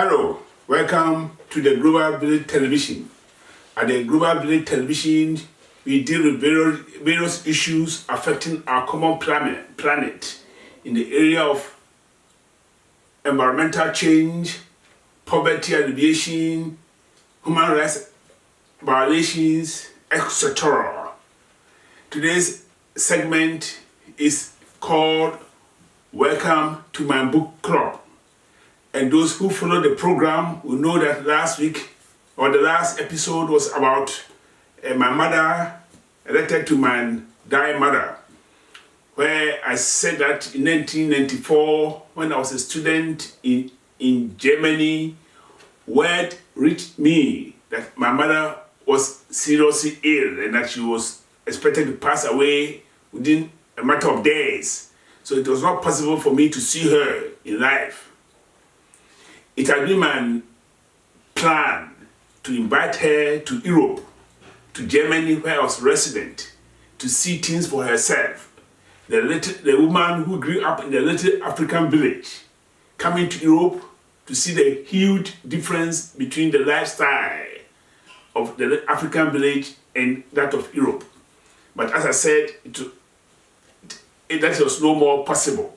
Hello, welcome to the Global Village Television. At the Global Village Television, we deal with various issues affecting our common planet in the area of environmental change, poverty alleviation, human rights violations, etc. Today's segment is called Welcome to My Book Club. And those who follow the program will know that last week, or the last episode, was about my mother, a letter to my dying mother, where I said that in 1994, when I was a student in Germany, word reached me that my mother was seriously ill and that she was expected to pass away within a matter of days. So it was not possible for me to see her in life. It had been my plan to invite her to Europe, to Germany where I was resident, to see things for herself. The woman who grew up in a little African village, coming to Europe to see the huge difference between the lifestyle of the African village and that of Europe. But as I said, that was no more possible.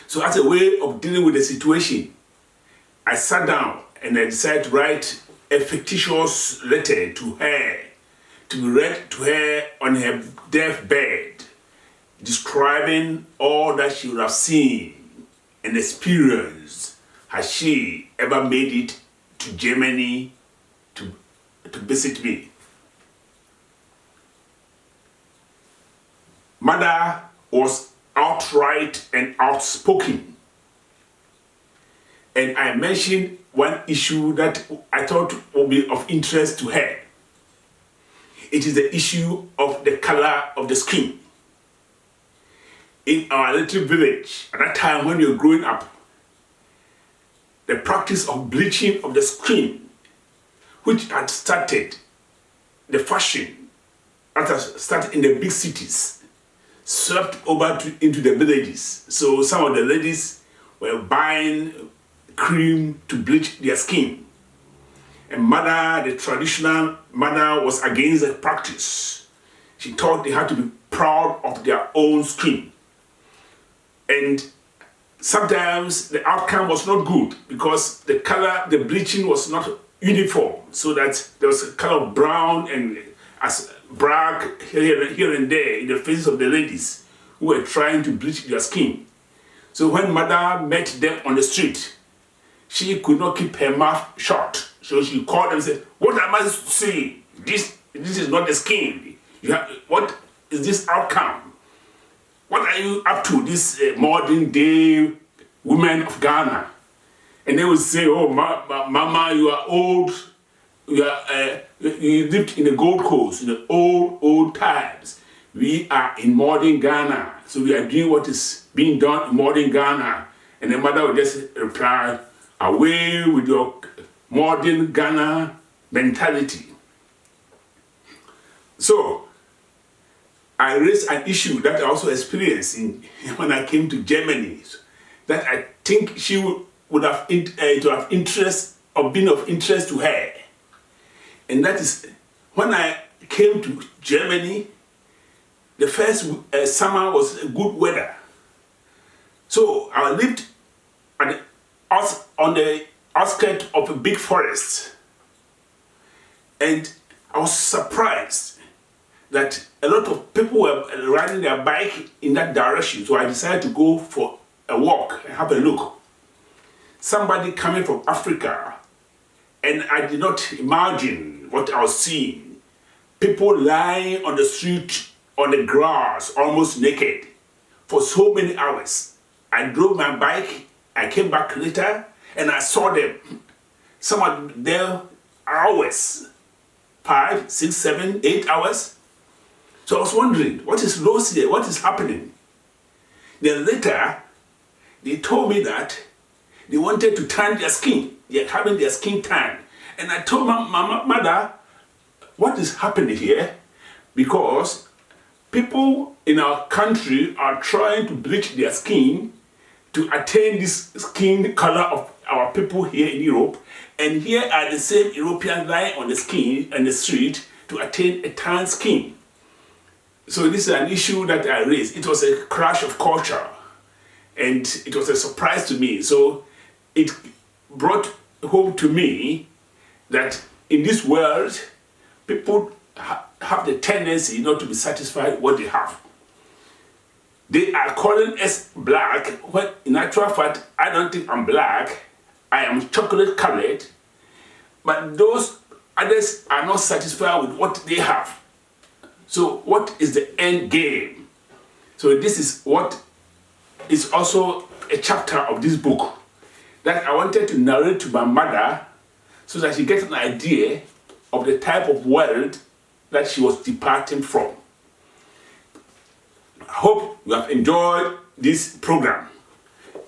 So as a way of dealing with the situation, I sat down and I decided to write a fictitious letter to her, to be read to her on her deathbed, describing all that she would have seen and experienced had she ever made it to Germany to visit me. Mother was outright and outspoken. And I mentioned one issue that I thought would be of interest to her. It is the issue of the color of the skin. In our little village, at that time when we were growing up, the practice of bleaching of the skin, which had started, the fashion that had started in the big cities, swept over into the villages. So some of the ladies were buying cream to bleach their skin. And mother, the traditional mother, was against the practice. She thought they had to be proud of their own skin. And sometimes the outcome was not good because the color, the bleaching was not uniform, so that there was a color of brown and as black here and there in the faces of the ladies who were trying to bleach their skin. So when mother met them on the street, she could not keep her mouth shut. So she called them and said, "What am I saying? This is not the skin. What is this outcome? What are you up to, this modern day women of Ghana?" And they would say, "Oh, mama, you are old. You lived in the Gold Coast in the old times. We are in modern Ghana, so we are doing what is being done in modern Ghana." And the mother would just reply, "Away with your modern Ghana mentality." So I raised an issue that I also experienced when I came to Germany, that I think she would have interest or been of interest to her. And that is when I came to Germany, the first summer was good weather. So I lived on the outskirts of a big forest. And I was surprised that a lot of people were riding their bike in that direction. So I decided to go for a walk and have a look. Somebody coming from Africa, and I did not imagine what I was seeing. People lying on the street, on the grass, almost naked, for so many hours. I drove my bike, I came back later, and I saw them. Some of them there hours, 5, 6, 7, 8 hours. So I was wondering, what is lost here? What is happening? Then later, they told me that they wanted to tan their skin. They're having their skin tanned. And I told my mother, what is happening here? Because people in our country are trying to bleach their skin to attain this skin color of our people here in Europe, and here are the same Europeans lying on the street to attain a tan skin. So this is an issue that I raised. It was a clash of culture, and it was a surprise to me. So it brought home to me that in this world, people have the tendency not to be satisfied with what they have. They are calling us black, when in actual fact, I don't think I'm black. I am chocolate colored, but those others are not satisfied with what they have. So what is the end game? So this is what is also a chapter of this book that I wanted to narrate to my mother so that she gets an idea of the type of world that she was departing from. I hope you have enjoyed this program.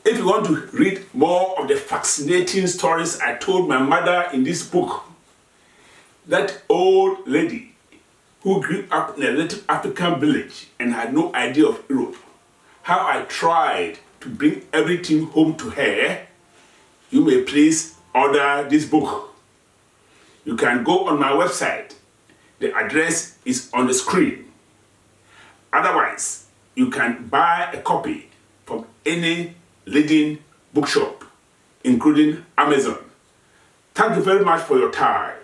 If you want to read more of the fascinating stories I told my mother in this book, that old lady who grew up in a little African village and had no idea of Europe, how I tried to bring everything home to her, you may please order this book. You can go on my website. The address is on the screen. Otherwise, you can buy a copy from any leading bookshop, including Amazon. Thank you very much for your time.